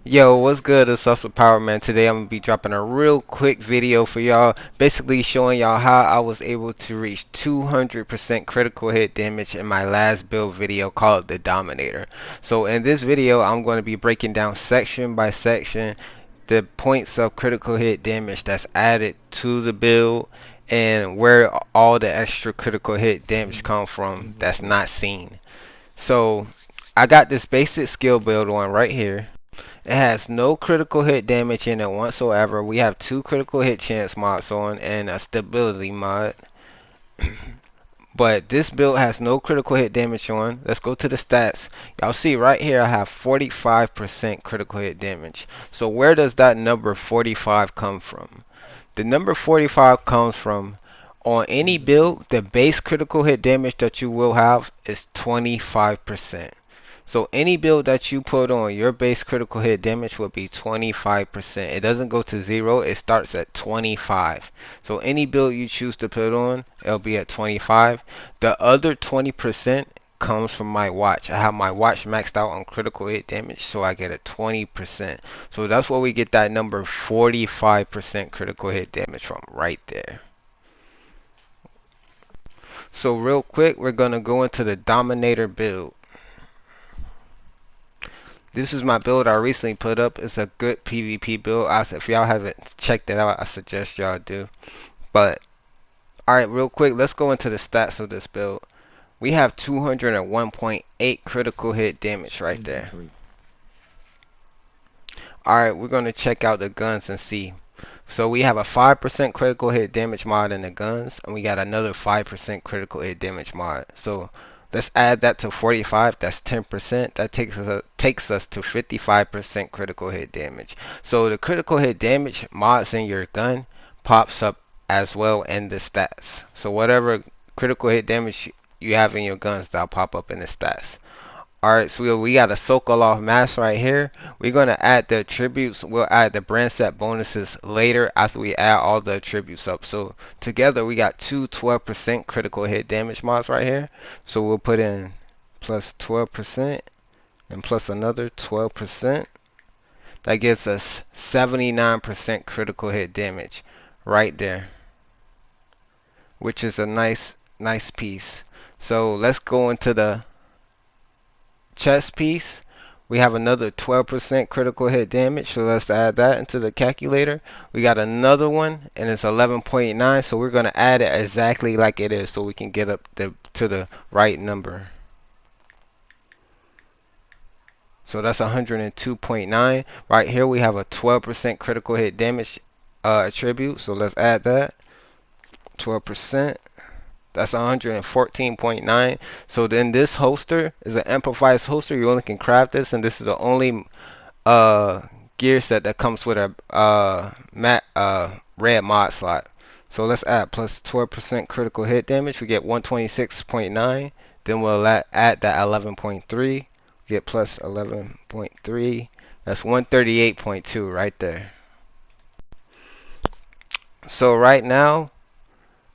Yo, what's good? It's us with Power Man. Today I'm gonna be dropping a real quick video for y'all, basically showing y'all how I was able to reach 200% critical hit damage in my last build video called the Dominator. So in this video, I'm going to be breaking down section by section the points of critical hit damage that's added to the build and where all the extra critical hit damage come from that's not seen. So I got this basic skill build on right here. It has no critical hit damage in it whatsoever. We have two critical hit chance mods on and a stability mod. But this build has no critical hit damage on. Let's go to the stats. Y'all see right here I have 45% critical hit damage. So where does that number 45 come from? The number 45 comes from on any build, the base critical hit damage that you will have is 25%. So any build that you put on, your base critical hit damage will be 25%. It doesn't go to 0, it starts at 25. So any build you choose to put on, it'll be at 25. The other 20% comes from my watch. I have my watch maxed out on critical hit damage, so I get a 20%. So that's where we get that number 45% critical hit damage from right there. So real quick, we're going to go into the Dominator build. This is my build I recently put up. It's a good PvP build. If y'all haven't checked it out, I suggest y'all do. But, alright, real quick, let's go into the stats of this build. We have 201.8 critical hit damage right there. Alright, we're going to check out the guns and see. So we have a 5% critical hit damage mod in the guns, and we got another 5% critical hit damage mod. So let's add that to 45. That's 10%. That takes us to 55% critical hit damage. So the critical hit damage mods in your gun pops up as well in the stats. So whatever critical hit damage you have in your guns, that'll pop up in the stats. Alright, so we got a Sokolov mask right here. We're going to add the attributes. We'll add the brand set bonuses later after we add all the attributes up. So together we got two 12% critical hit damage mods right here. So we'll put in plus 12% and plus another 12%. That gives us 79% critical hit damage right there, which is a nice piece. So let's go into the chest piece. We have another 12% critical hit damage, so let's add that into the calculator. We got another one and it's 11.9, so we're going to add it exactly like it is so we can get up to the right number. So that's 102.9. Right here we have a 12% critical hit damage attribute, so let's add that. 12%. That's 114.9. So then this holster is an improvised holster. You only can craft this, and this is the only gear set that comes with a red mod slot. So let's add plus 12% critical hit damage. We get 126.9. Then we'll add that 11.3. Get plus 11.3. That's 138.2 right there. So right now,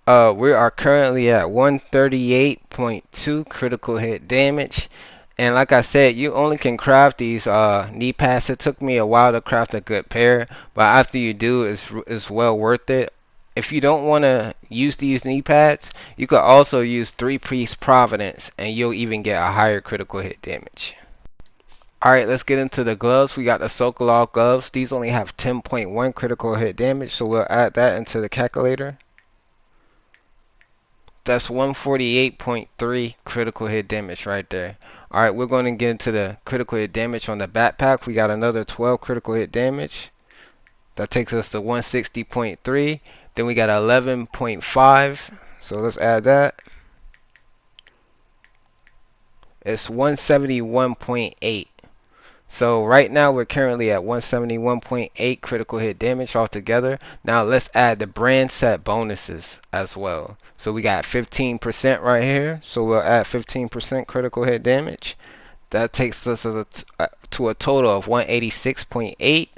we are currently at 138.2 critical hit damage. And like I said, you only can craft these knee pads. It took me a while to craft a good pair, but after you do, it's well worth it. If you don't want to use these knee pads, you could also use 3-piece Providence, and you'll even get a higher critical hit damage. Alright, let's get into the gloves. We got the Sokolov gloves. These only have 10.1 critical hit damage, so we'll add that into the calculator. That's 148.3 critical hit damage right there. Alright, we're going to get into the critical hit damage on the backpack. We got another 12 critical hit damage. That takes us to 160.3. Then we got 11.5. So let's add that. It's 171.8. So right now we're currently at 171.8 critical hit damage altogether. Now let's add the brand set bonuses as well. So we got 15% right here. So we'll add 15% critical hit damage. That takes us to a total of 186.8.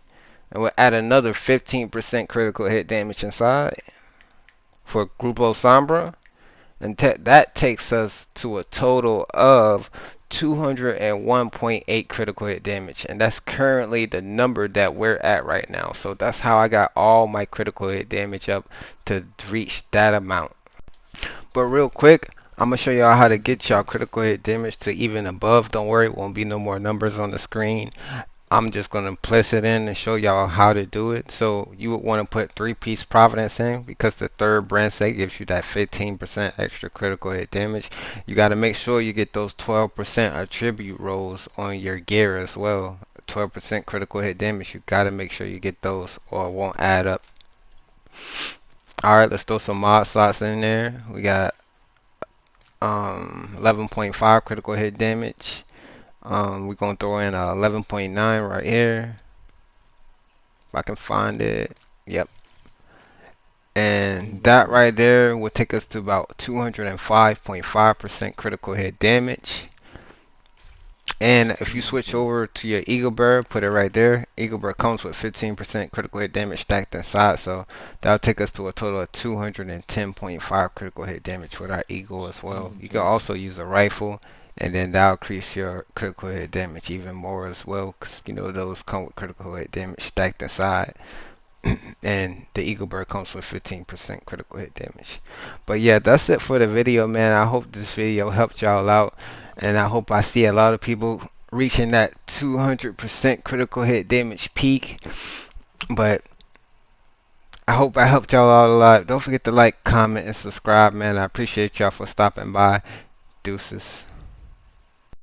And we'll add another 15% critical hit damage inside for Grupo Sombra. And that takes us to a total of 201.8 critical hit damage, and that's currently the number that we're at right now. So that's how I got all my critical hit damage up to reach that amount. But real quick, I'm gonna show y'all how to get y'all critical hit damage to even above. Don't worry, it won't be no more numbers on the screen. I'm just gonna place it in and show y'all how to do it. So you would want to put 3-piece Providence in, because the third brand set gives you that 15% extra critical hit damage. You got to make sure you get those 12% attribute rolls on your gear as well. 12% critical hit damage, you got to make sure you get those or it won't add up. Alright, let's throw some mod slots in there. We got 11.5 critical hit damage. We're gonna throw in 11.9 right here. If I can find it. Yep. And that right there will take us to about 205.5% critical hit damage. And if you switch over to your Eagle Bearer, put it right there. Eagle Bearer comes with 15% critical hit damage stacked inside, so that'll take us to a total of 210.5 critical hit damage with our Eagle as well. You can also use a rifle, and then that'll increase your critical hit damage even more as well, because you know those come with critical hit damage stacked inside. And the Eagle Bearer comes with 15% critical hit damage. But yeah, that's it for the video, man. I hope this video helped y'all out, and I hope I see a lot of people reaching that 200% critical hit damage peak. But I hope I helped y'all out a lot. Don't forget to like, comment, and subscribe, man. I appreciate y'all for stopping by. Deuces.